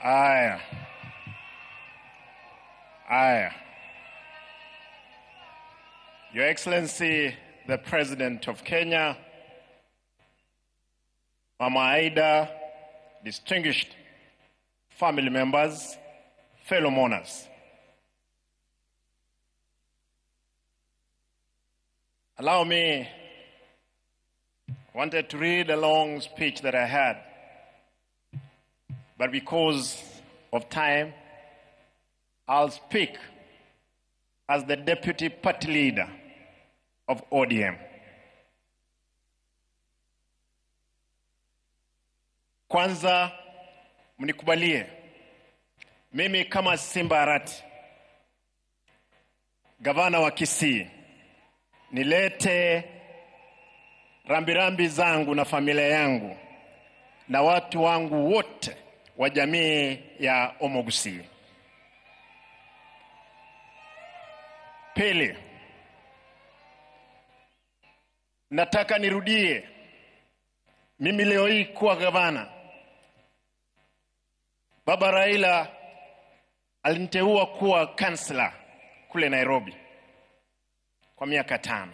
Aya. Your Excellency, the President of Kenya, Mama Aida, distinguished family members, fellow mourners. Allow me, I wanted to read a long speech that I had, but because of time, I'll speak as the Deputy Party Leader of ODM. Kwanza, mnikubalie, mimi kama Simba Arati, gavana wa Kisii, nilete rambirambi zangu na familia yangu na watu wangu wote wa jamii ya Omogusi. Pili, nataka nirudie, mimi leo hii kuwa gavana. Baba Raila aliniteua kuwa kansela kule Nairobi kwa miaka 5.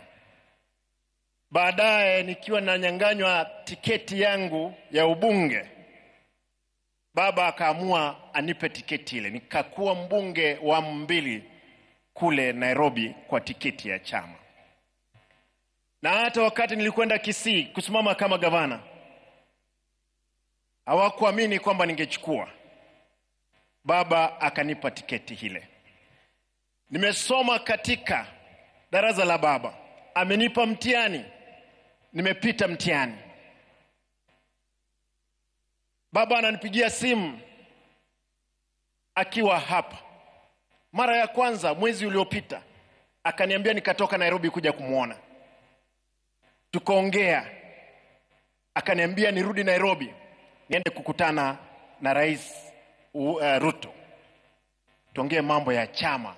Baadaye nikiwa nanyang'anywa tiketi yangu ya ubunge, baba akaamua anipe tiketi ile. Nikakuwa mbunge wa 2 kule Nairobi kwa tiketi ya chama. Na hata wakati nilikwenda Kisii kusimama kama gavana, hawakuamini kwamba ningechukua. Baba akanipa tiketi ile. Nimesoma katika darasa la baba. Amenipa mtihani. Nimepita mtihani. Baba ananipigia simu akiwa hapa. Mara ya kwanza mwezi uliopita akaniambia nikatoka Nairobi kuja kumuona. Tukaongea. Akaniambia nirudi Nairobi niende kukutana na Rais Ruto. Tuongee mambo ya chama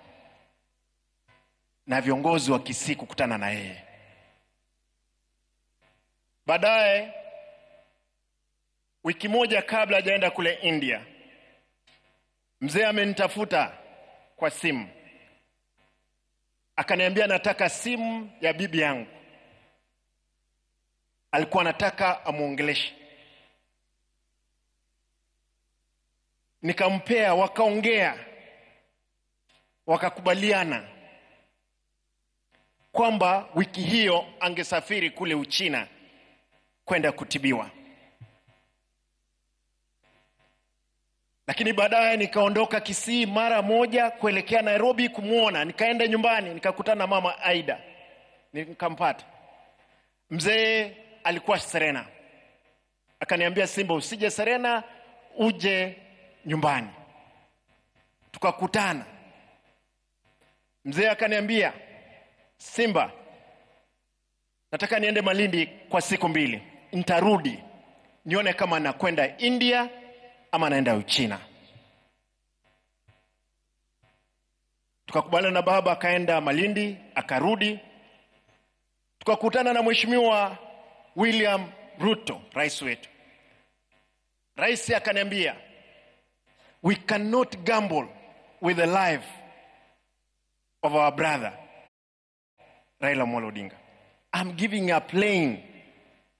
na viongozi wa Kisii kukutana na yeye. Baadaye wiki moja kabla hajaenda kule India, mzee amenitafuta kwa simu. Akaniambia nataka simu ya bibi yangu. Alikuwa anataka amuongeleshe. Nikampea, wakaongea. Wakakubaliana kwamba wiki hiyo angesafiri kule Uchina kwenda kutibiwa. Lakini baadaye nikaondoka Kisii mara moja kuelekea Nairobi kumuona. Nikaenda nyumbani, nikakutana na Mama Aida. Nikampata. Mzee alikuwa Serena. Akaniambia, Simba, usije Serena, uje nyumbani. Tukakutana. Mzee akaniambia, Simba, nataka niende Malindi kwa siku 2. Nitarudi nione kama nakwenda India ama naenda Uchina. Tukakubaliana na baba, akaenda Malindi, akarudi. Tukakutana na Mheshimiwa William Ruto, rais wetu. Rais akaniambia, we cannot gamble with the life of our brother Raila Amolo Odinga. I'm giving a plane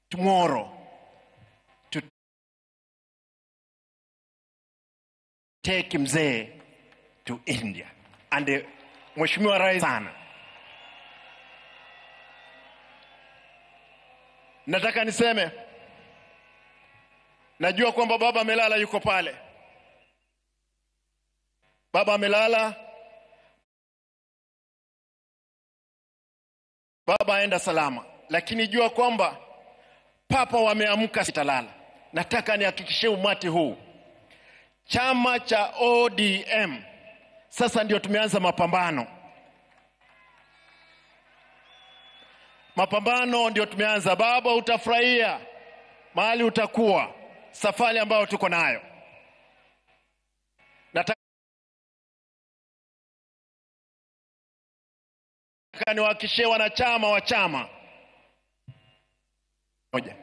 tomorrow to take mzee to India. And Mheshimiwa Rais sana. Nataka niseme, najua kwamba baba amelala, yuko pale. Baba amelala. Baba aenda salama. Lakini jua kwamba papa wameamka, sitalala. Nataka nihakikishie umati huu, chama cha ODM sasa ndio tumeanza mapambano. Mapambano ndio tumeanza. Baba, utafurahia mahali utakuwa, safari ambayo tuko nayo. Nataka niwahakikishie wanachama wa chama moja.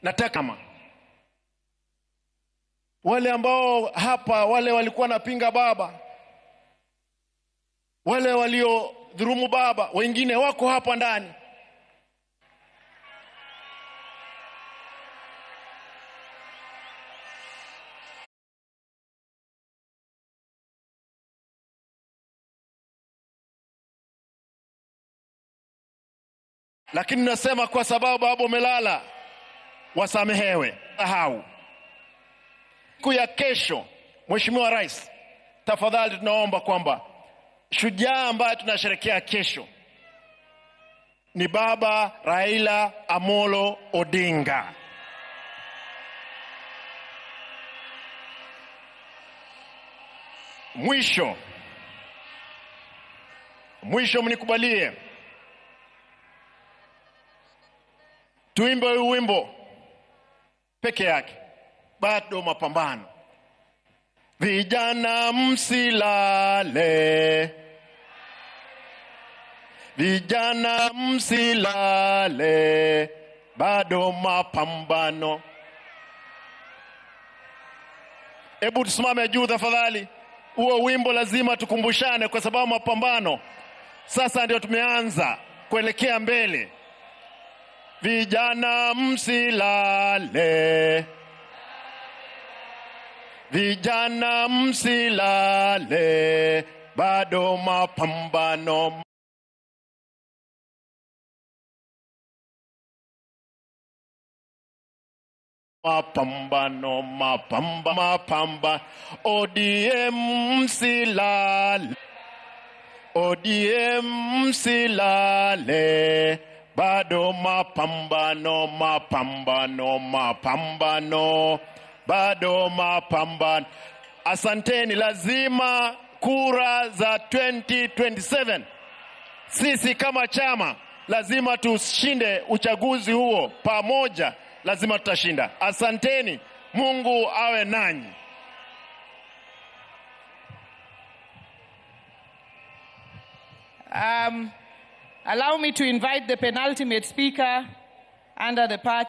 Nataka wale ambao hapa, wale walikuwa napinga baba, wale waliodhulumu baba, wengine wako hapa ndani. Lakini nasema kwa sababu baba umelala, wasamehewe. Sahau siku ya kesho, Mheshimiwa Rais, tafadhali tunaomba kwamba shujaa ambaye tunasherehekea kesho ni Baba Raila Amolo Odinga. Mwisho mnikubalie tuimbe wimbo peke yake, bado mapambano. Vijana msilale, vijana msilale, bado mapambano. Hebu tusimame juu tafadhali. Huo wimbo lazima tukumbushane, kwa sababu mapambano sasa ndio tumeanza kuelekea mbele. Vijana msilale, vijana msilale, bado mapambano. Mapambano, mapamba. ODM msilale, ODM msilale, bado mapambano, bado mapambano. Asanteni. Lazima kura za 2027, sisi kama chama lazima tushinde uchaguzi huo pamoja, lazima tutashinda. Asanteni, Mungu awe nanyi. Allow me to invite the penultimate speaker under the party.